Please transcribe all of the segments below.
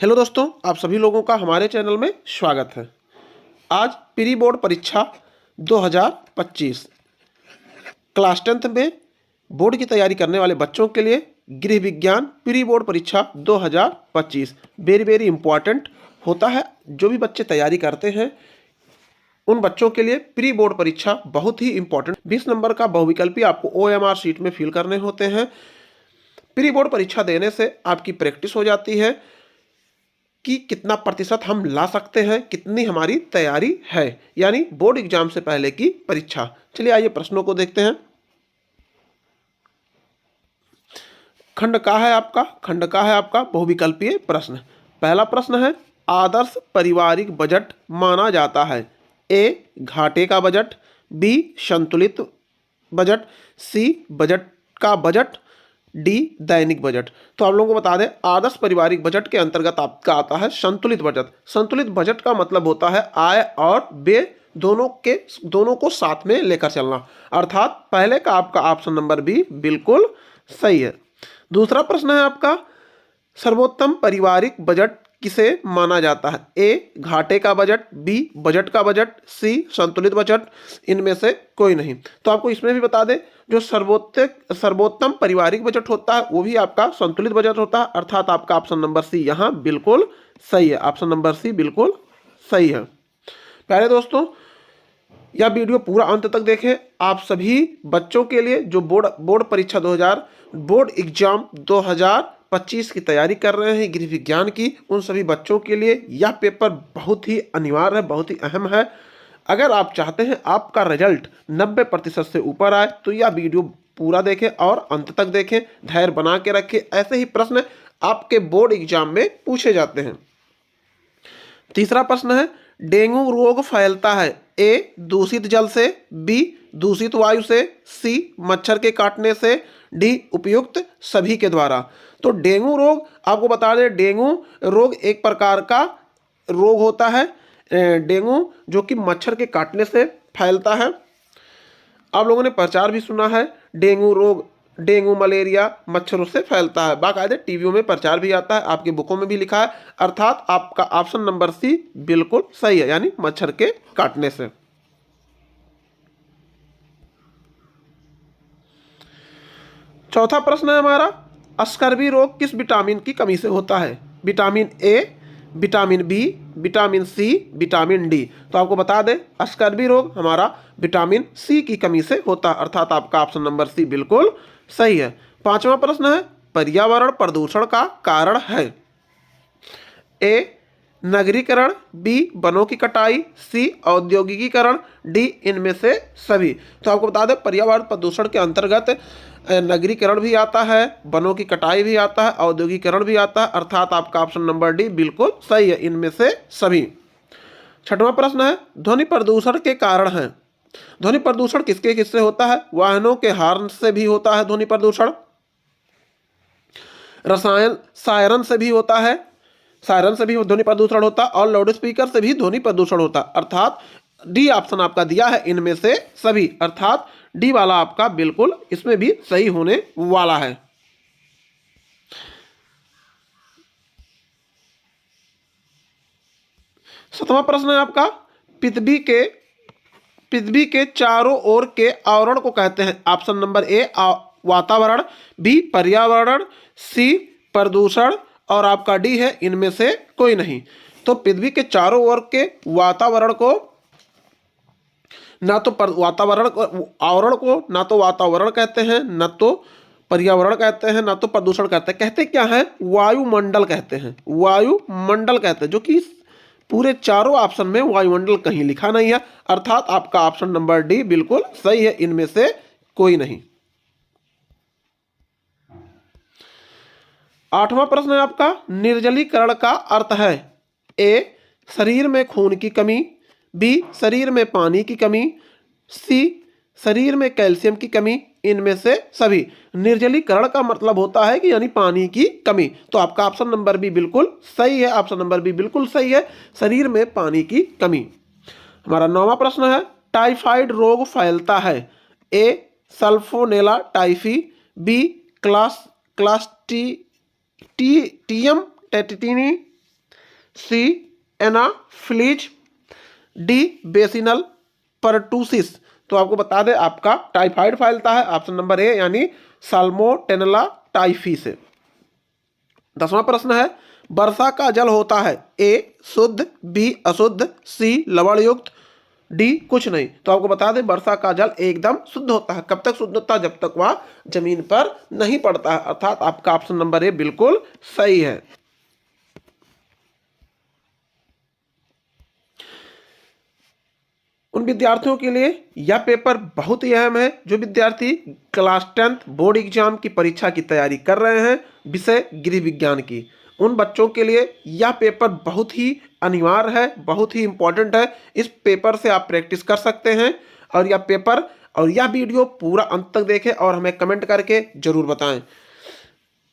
Hello दोस्तों, आप सभी लोगों का हमारे चैनल में स्वागत है। आज प्री बोर्ड परीक्षा 2025 क्लास 10th में बोर्ड की तैयारी करने वाले बच्चों के लिए गृह विज्ञान प्री बोर्ड परीक्षा 2025 वेरी इम्पॉर्टेंट होता है। जो भी बच्चे तैयारी करते हैं उन बच्चों के लिए प्री बोर्ड परीक्षा बहुत ही इंपॉर्टेंट। 20 नंबर का बहुविकल्पी आपको OMR शीट में फिल करने होते हैं। प्री बोर्ड परीक्षा देने से आपकी प्रैक्टिस हो जाती है कि कितना प्रतिशत हम ला सकते हैं, कितनी हमारी तैयारी है, यानी बोर्ड एग्जाम से पहले की परीक्षा। चलिए आइए प्रश्नों को देखते हैं। खंड का है आपका बहुविकल्पीय प्रश्न। पहला प्रश्न है, आदर्श पारिवारिक बजट माना जाता है ए घाटे का बजट, बी संतुलित बजट, सी बजट का बजट, डी दैनिक बजट। तो आप लोगों को बता दें, आदर्श पारिवारिक बजट के अंतर्गत आपका आता है संतुलित बजट। संतुलित बजट का मतलब होता है आय और व्यय दोनों को साथ में लेकर चलना, अर्थात पहले का आपका ऑप्शन नंबर बी बिल्कुल सही है। दूसरा प्रश्न है आपका, सर्वोत्तम पारिवारिक बजट किसे माना जाता है ए घाटे का बजट, बी बजट का बजट, सी संतुलित बजट, इनमें से कोई नहीं। तो आपको इसमें भी बता दें, जो सर्वोत्तम पारिवारिक बजट होता है वो भी आपका संतुलित बजट होता है, अर्थात आपका ऑप्शन नंबर सी यहाँ बिल्कुल सही है। ऑप्शन नंबर सी बिल्कुल सही है। प्यारे दोस्तों, यह वीडियो पूरा अंत तक देखें। आप सभी बच्चों के लिए जो बोर्ड परीक्षा बोर्ड एग्जाम 2025 की तैयारी कर रहे हैं गृह विज्ञान की, उन सभी बच्चों के लिए यह पेपर बहुत ही अनिवार्य है, बहुत ही अहम है। अगर आप चाहते हैं आपका रिजल्ट 90% से ऊपर आए तो यह वीडियो पूरा देखें और अंत तक देखें, धैर्य बना के रखें। ऐसे ही प्रश्न आपके बोर्ड एग्जाम में पूछे जाते हैं। तीसरा प्रश्न है, डेंगू रोग फैलता है ए दूषित जल से, बी दूषित वायु से, सी मच्छर के काटने से, डी उपयुक्त सभी के द्वारा। तो डेंगू रोग आपको बता दें, डेंगू रोग एक प्रकार का रोग होता है, डेंगू जो कि मच्छर के काटने से फैलता है। आप लोगों ने प्रचार भी सुना है, डेंगू रोग, डेंगू मलेरिया मच्छरों से फैलता है, बाकायदे टीवियों में प्रचार भी आता है, आपकी बुकों में भी लिखा है, अर्थात आपका ऑप्शन नंबर सी बिल्कुल सही है, यानी मच्छर के काटने से। चौथा प्रश्न है हमारा, स्कर्वी रोग किस विटामिन की कमी से होता है? Vitamin A, vitamin B, vitamin C, vitamin D. तो आपको बता दें, स्कर्वी रोग हमारा विटामिन सी की कमी से होता है, अर्थात आपका ऑप्शन नंबर सी बिल्कुल सही है। पांचवा प्रश्न है, पर्यावरण प्रदूषण का कारण है ए नगरीकरण, बी वनों की कटाई, सी औद्योगिकीकरण, डी इनमें से सभी। तो आपको बता दें, पर्यावरण प्रदूषण के अंतर्गत नगरीकरण भी आता है, वनों की कटाई भी आता है, औद्योगिकीकरण भी आता है, अर्थात आपका ऑप्शन नंबर डी बिल्कुल सही है, इनमें से सभी। छठवां प्रश्न है, ध्वनि प्रदूषण के कारण है। ध्वनि प्रदूषण किसके किससे होता है? वाहनों के हॉर्न से भी होता है ध्वनि प्रदूषण, रसायन सायरन से भी होता है, सायरन से भी ध्वनि प्रदूषण होता है, और लाउड स्पीकर से भी ध्वनि प्रदूषण होता है, अर्थात डी ऑप्शन आपका दिया है इनमें से सभी, अर्थात डी वाला आपका बिल्कुल इसमें भी सही होने वाला है। सातवां प्रश्न है आपका, पृथ्वी के चारों ओर के आवरण को कहते हैं। ऑप्शन नंबर ए वातावरण, बी पर्यावरण, सी प्रदूषण, और आपका डी है इनमें से कोई नहीं। तो पृथ्वी के चारों ओर के वातावरण को ना तो वातावरण आवरण को ना तो वातावरण कहते हैं, ना तो पर्यावरण कहते हैं, ना तो प्रदूषण कहते हैं। कहते क्या है? वायुमंडल कहते हैं, वायुमंडल कहते हैं, जो कि पूरे चारों ऑप्शन में वायुमंडल कहीं लिखा नहीं है, अर्थात आपका ऑप्शन नंबर डी बिल्कुल सही है, इनमें से कोई नहीं। आठवां प्रश्न है आपका, निर्जलीकरण का अर्थ है ए शरीर में खून की कमी, बी शरीर में पानी की कमी, सी शरीर में कैल्शियम की कमी, इनमें से सभी। निर्जलीकरण का मतलब होता है कि यानी पानी की कमी। तो आपका ऑप्शन नंबर बी बिल्कुल सही है, ऑप्शन नंबर बी बिल्कुल सही है, शरीर में पानी की कमी। हमारा 9वां प्रश्न है, टाइफाइड रोग फैलता है ए सल्फोनेला टाइफी, बी क्लास्ट्रीडियम टेटिनी, सी एनाफिलीज, डी बेसिनल परटूसिस। तो आपको बता दें आपका टाइफाइड फैलता है, ऑप्शन नंबर ए यानी साल्मोनेला टाइफी से। 10वां प्रश्न है, वर्षा का जल होता है ए शुद्ध, बी अशुद्ध, सी लवण युक्त, डी कुछ नहीं। तो आपको बता दें वर्षा का जल एकदम शुद्ध होता है। कब तक शुद्ध होता है? जब तक वह जमीन पर नहीं पड़ता है, अर्थात आपका ऑप्शन नंबर ए बिल्कुल सही है। उन विद्यार्थियों के लिए यह पेपर बहुत ही अहम है जो विद्यार्थी क्लास 10th बोर्ड एग्जाम की परीक्षा की तैयारी कर रहे हैं विषय गृह विज्ञान की। उन बच्चों के लिए यह पेपर बहुत ही अनिवार्य है, बहुत ही इंपॉर्टेंट है। इस पेपर से आप प्रैक्टिस कर सकते हैं और यह पेपर और यह वीडियो पूरा अंत तक देखें और हमें कमेंट करके जरूर बताएं।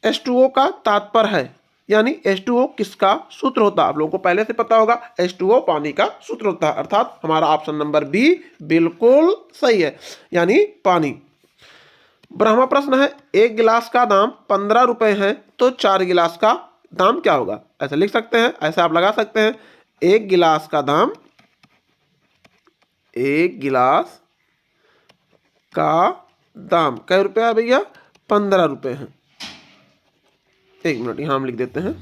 H2O का तात्पर्य है, यानी H2O किसका सूत्र होता है? आप लोगों को पहले से पता होगा, H2O पानी का सूत्र होता है, अर्थात हमारा ऑप्शन नंबर बी बिल्कुल सही है, यानी पानी। 12वां प्रश्न है, एक गिलास का दाम 15 रुपए है तो 4 गिलास का दाम क्या होगा? ऐसा लिख सकते हैं, ऐसा आप लगा सकते हैं। एक गिलास का दाम, एक गिलास का दाम कै रुपया है भैया? 15 रुपए है। एक मिनट यहां हम लिख देते हैं।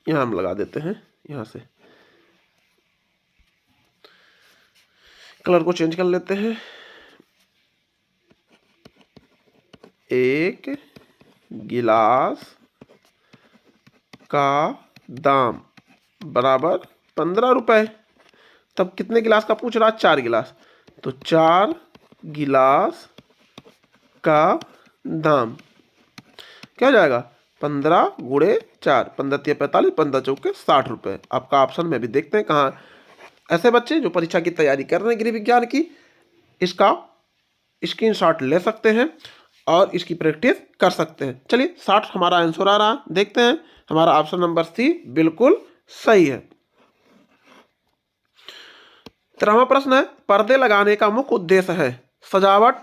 यहां हम लगा देते हैं, यहां से कलर को चेंज कर लेते हैं। एक गिलास का दाम बराबर 15 रुपए। तब कितने गिलास का पूछ रहा? 4 गिलास। तो 4 गिलास का दाम क्या हो जाएगा? 15 गुणे 4, 15 तिया 45, 15 चौके 60 रुपए। आपका ऑप्शन में भी देखते हैं कहाँ। ऐसे बच्चे जो परीक्षा की तैयारी कर रहे हैं गृह विज्ञान की, इसका स्क्रीनशॉट ले सकते हैं और इसकी प्रैक्टिस कर सकते हैं। चलिए 60 हमारा आंसर आ रहा, देखते हैं। हमारा ऑप्शन नंबर सी बिल्कुल सही है। 13वां प्रश्न है, पर्दे लगाने का मुख्य उद्देश्य है सजावट,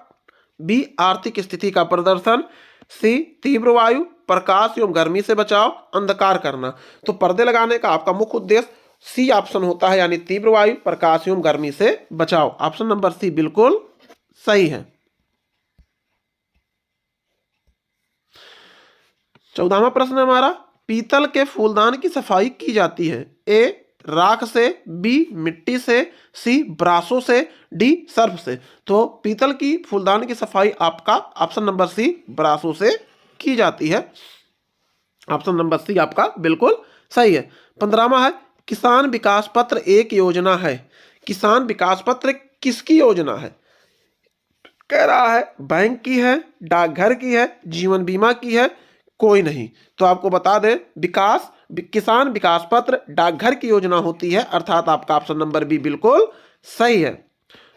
बी आर्थिक स्थिति का प्रदर्शन, सी तीव्र वायु, प्रकाश एवं गर्मी से बचाव, अंधकार करना। तो पर्दे लगाने का आपका मुख्य उद्देश्य सी ऑप्शन होता है, यानी तीव्र वायु, प्रकाश एवं गर्मी से बचाव। ऑप्शन नंबर सी बिल्कुल सही है। 14वां प्रश्न हमारा, पीतल के फूलदान की सफाई की जाती है ए राख से, बी मिट्टी से, सी ब्रासों से, डी सर्फ से। तो पीतल की फूलदान की सफाई आपका ऑप्शन नंबर सी ब्रासों से की जाती है। ऑप्शन नंबर सी आपका बिल्कुल सही है। 15वां है, किसान विकास पत्र एक योजना है। किसान विकास पत्र किसकी योजना है? कह रहा है बैंक की है, डाकघर की है, जीवन बीमा की है, कोई नहीं। तो आपको बता दें किसान विकास पत्र डाकघर की योजना होती है, अर्थात आपका ऑप्शन नंबर बी बिल्कुल सही है।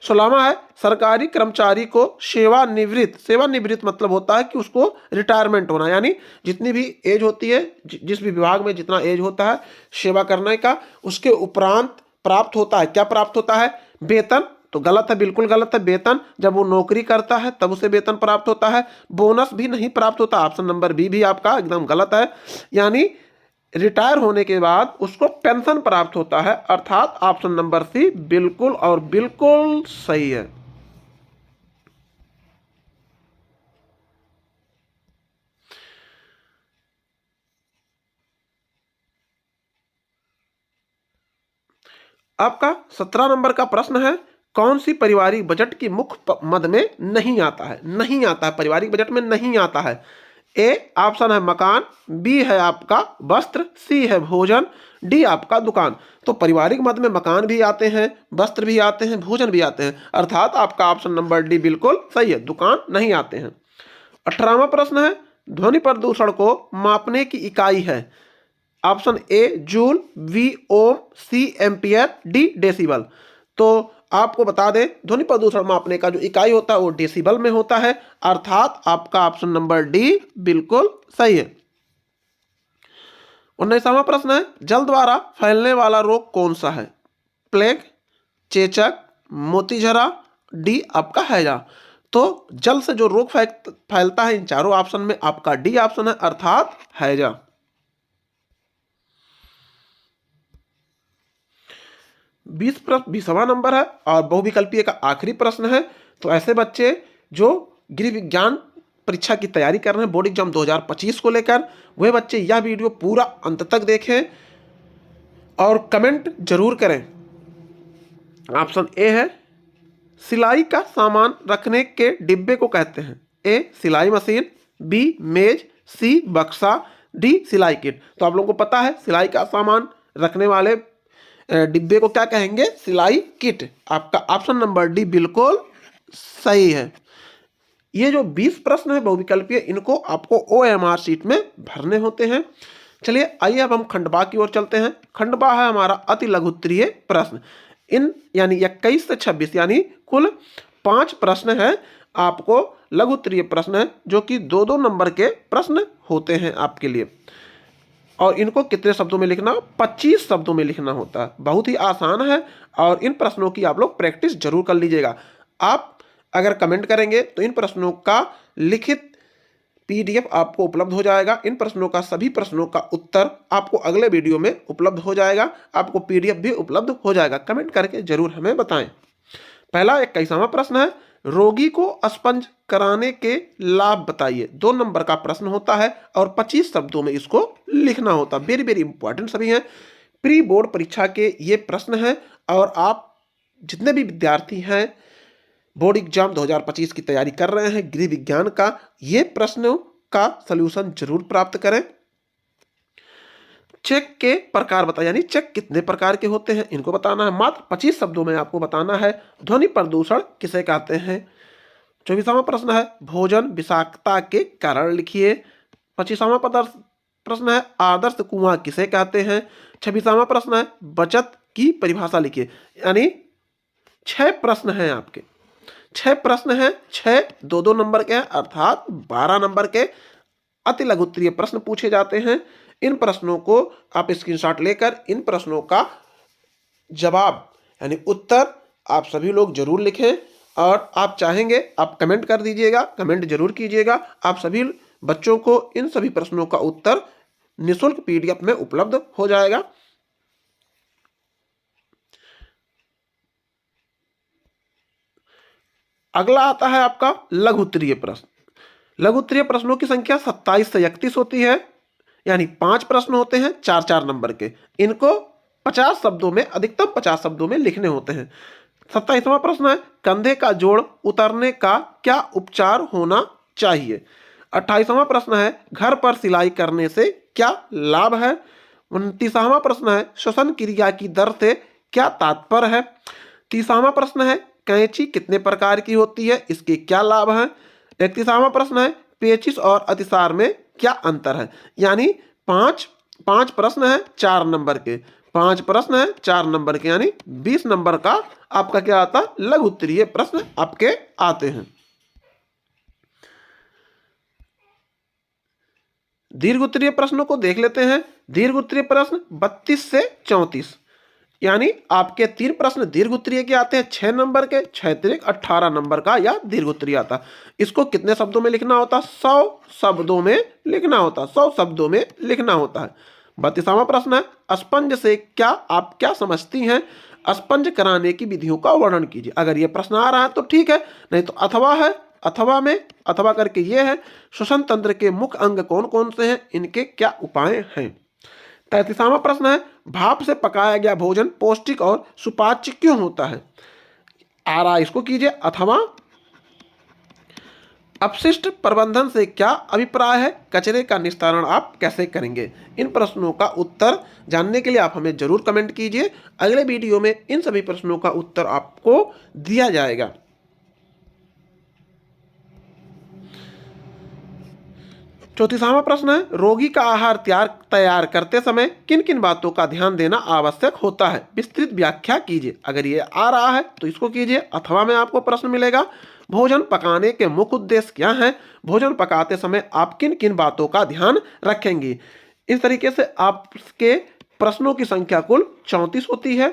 16वां है, सरकारी कर्मचारी को सेवानिवृत्त मतलब होता है कि उसको रिटायरमेंट होना, यानी जितनी भी एज होती है, जिस भी विभाग में जितना एज होता है सेवा करने का, उसके उपरांत प्राप्त होता है, क्या प्राप्त होता है? वेतन। तो गलत है, बिल्कुल गलत है। वेतन जब वो नौकरी करता है तब उसे वेतन प्राप्त होता है, बोनस भी नहीं प्राप्त होता। ऑप्शन नंबर बी भी आपका एकदम गलत है, यानी रिटायर होने के बाद उसको पेंशन प्राप्त होता है, अर्थात ऑप्शन नंबर सी बिल्कुल और बिल्कुल सही है। आपका 17 नंबर का प्रश्न है, कौन सी पारिवारिक बजट की मुख्य मद में नहीं आता है? नहीं आता है, पारिवारिक बजट में नहीं आता है। ए ऑप्शन है मकान, बी है आपका वस्त्र, सी है भोजन, डी आपका दुकान। तो पारिवारिक मद में मकान भी आते हैं, वस्त्र भी आते हैं, भोजन भी आते हैं, अर्थात आपका ऑप्शन नंबर डी बिल्कुल सही है, दुकान नहीं आते हैं। 18वां प्रश्न है, ध्वनि प्रदूषण को मापने की इकाई है। Option A joule, B ohm, C ampere, D decibel. तो आपको बता दें ध्वनि प्रदूषण मापने का जो इकाई होता है वो डेसिबल में होता है, अर्थात आपका ऑप्शन नंबर डी बिल्कुल सही है। 19वां प्रश्न है, जल द्वारा फैलने वाला रोग कौन सा है? प्लेग, चेचक, मोतीझरा, डी आपका हैजा। तो जल से जो रोग फैलता है इन चारों ऑप्शन में आपका डी ऑप्शन है, अर्थात हैजा। 20वां नंबर है और बहुविकल्पीय का आखिरी प्रश्न है। तो ऐसे बच्चे जो गृह विज्ञान परीक्षा की तैयारी कर रहे हैं बोर्ड एग्जाम 2025 को लेकर, वह बच्चे यह वीडियो पूरा अंत तक देखें और कमेंट जरूर करें। ऑप्शन ए है सिलाई का सामान रखने के डिब्बे को कहते हैं। ए सिलाई मशीन, बी मेज, सी बक्सा, डी सिलाई किट। तो आप लोगों को पता है सिलाई का सामान रखने वाले डिब्बे को क्या कहेंगे, सिलाई किट। आपका ऑप्शन नंबर डी बिल्कुल सही है। ये जो 20 प्रश्न है बहुविकल्पीय, इनको आपको OMR शीट में भरने होते हैं। चलिए आइए अब हम खंडबा की ओर चलते हैं। खंडबा है हमारा अति लघुत्तरीय प्रश्न। इन यानी 21 से 26 यानी कुल 5 प्रश्न है, आपको लघुत्तरीय प्रश्न है जो कि 2-2 नंबर के प्रश्न होते हैं आपके लिए। और इनको कितने शब्दों में लिखना, 25 शब्दों में लिखना होता है। बहुत ही आसान है और इन प्रश्नों की आप लोग प्रैक्टिस जरूर कर लीजिएगा। आप अगर कमेंट करेंगे तो इन प्रश्नों का लिखित PDF आपको उपलब्ध हो जाएगा। इन प्रश्नों का सभी प्रश्नों का उत्तर आपको अगले वीडियो में उपलब्ध हो जाएगा। आपको PDF भी उपलब्ध हो जाएगा। कमेंट करके जरूर हमें बताएं। पहला 21वां प्रश्न है, रोगी को स्पंज कराने के लाभ बताइए। 2 नंबर का प्रश्न होता है और 25 शब्दों में इसको लिखना होता है। वेरी वेरी इंपॉर्टेंट सभी हैं। प्री बोर्ड परीक्षा के ये प्रश्न हैं और आप जितने भी विद्यार्थी हैं बोर्ड एग्जाम 2025 की तैयारी कर रहे हैं गृह विज्ञान का, ये प्रश्नों का सलूशन जरूर प्राप्त करें। चेक के प्रकार बताएं, यानी चेक कितने प्रकार के होते हैं इनको बताना है। मात्र 25 शब्दों में आपको बताना है। ध्वनि प्रदूषण किसे कहते हैं। 24वां प्रश्न है, भोजन विषाक्तता के कारण लिखिए। 25वां प्रश्न है, आदर्श कुआं किसे कहते हैं। 26वां प्रश्न है, बचत की परिभाषा लिखिए। यानी 6 प्रश्न हैं आपके, 6 प्रश्न हैं, 6 2-2 नंबर के हैं, अर्थात 12 नंबर के अति लघुत्तरीय प्रश्न पूछे जाते हैं। इन प्रश्नों को आप स्क्रीनशॉट लेकर इन प्रश्नों का जवाब यानी उत्तर आप सभी लोग जरूर लिखें और आप चाहेंगे आप कमेंट कर दीजिएगा, कमेंट जरूर कीजिएगा। आप सभी बच्चों को इन सभी प्रश्नों का उत्तर निःशुल्क PDF में उपलब्ध हो जाएगा। अगला आता है आपका लघुत्तरीय प्रश्न। लघुत्तरीय प्रश्नों की संख्या 27 से 31 होती है, यानी 5 प्रश्न होते हैं 4-4 नंबर के। इनको 50 शब्दों में, अधिकतम 50 शब्दों में लिखने होते हैं। 27वां प्रश्न है, कंधे का जोड़ उतरने का क्या उपचार होना चाहिए। 28वां प्रश्न है, घर पर सिलाई करने से क्या लाभ है। 29वां प्रश्न है, श्वसन क्रिया की दर से क्या तात्पर्य है। 30वां प्रश्न है, कैंची कितने प्रकार की होती है, इसके क्या लाभ हैं। 31वां प्रश्न है, पेचिश और अतिसार में क्या अंतर है। यानी 5 प्रश्न है 4 नंबर के, 5 प्रश्न है 4 नंबर के, यानी 20 नंबर का आपका क्या आता है, लघुत्तरीय प्रश्न आपके आते हैं। दीर्घोत्तरीय प्रश्नों को देख लेते हैं। दीर्घोत्तरीय प्रश्न 32 से 34, यानी आपके 3 प्रश्न दीर्घोत्तरीय के आते हैं 6 नंबर के, 6 18 नंबर का या दीर्घोत्तरीय आता है। इसको कितने शब्दों में लिखना होता है, 100 शब्दों में लिखना होता है, 100 शब्दों में लिखना होता है। 32वां प्रश्न है, स्पंज से क्या आप क्या समझती हैं, स्पंज कराने की विधियों का वर्णन कीजिए। अगर ये प्रश्न आ रहा है तो ठीक है, नहीं तो अथवा है, अथवा में अथवा करके ये है, श्वसन तंत्र के मुख्य अंग कौन कौन से हैं, इनके क्या उपाय हैं। 33वां प्रश्न है, भाप से पकाया गया भोजन पौष्टिक और सुपाच्य क्यों होता है। आ रहा इसको कीजिए। अथवा अपशिष्ट प्रबंधन से क्या अभिप्राय है, कचरे का निस्तारण आप कैसे करेंगे। इन प्रश्नों का उत्तर जानने के लिए आप हमें जरूर कमेंट कीजिए। अगले वीडियो में इन सभी प्रश्नों का उत्तर आपको दिया जाएगा। 34वां प्रश्न है, रोगी का आहार तैयार करते समय किन किन बातों का ध्यान देना आवश्यक होता है, विस्तृत व्याख्या कीजिए। अगर ये आ रहा है तो इसको कीजिए। अथवा में आपको प्रश्न मिलेगा, भोजन पकाने के मुख्य उद्देश्य क्या हैं, भोजन पकाते समय आप किन किन बातों का ध्यान रखेंगे। इस तरीके से आपके प्रश्नों की संख्या कुल 34 होती है।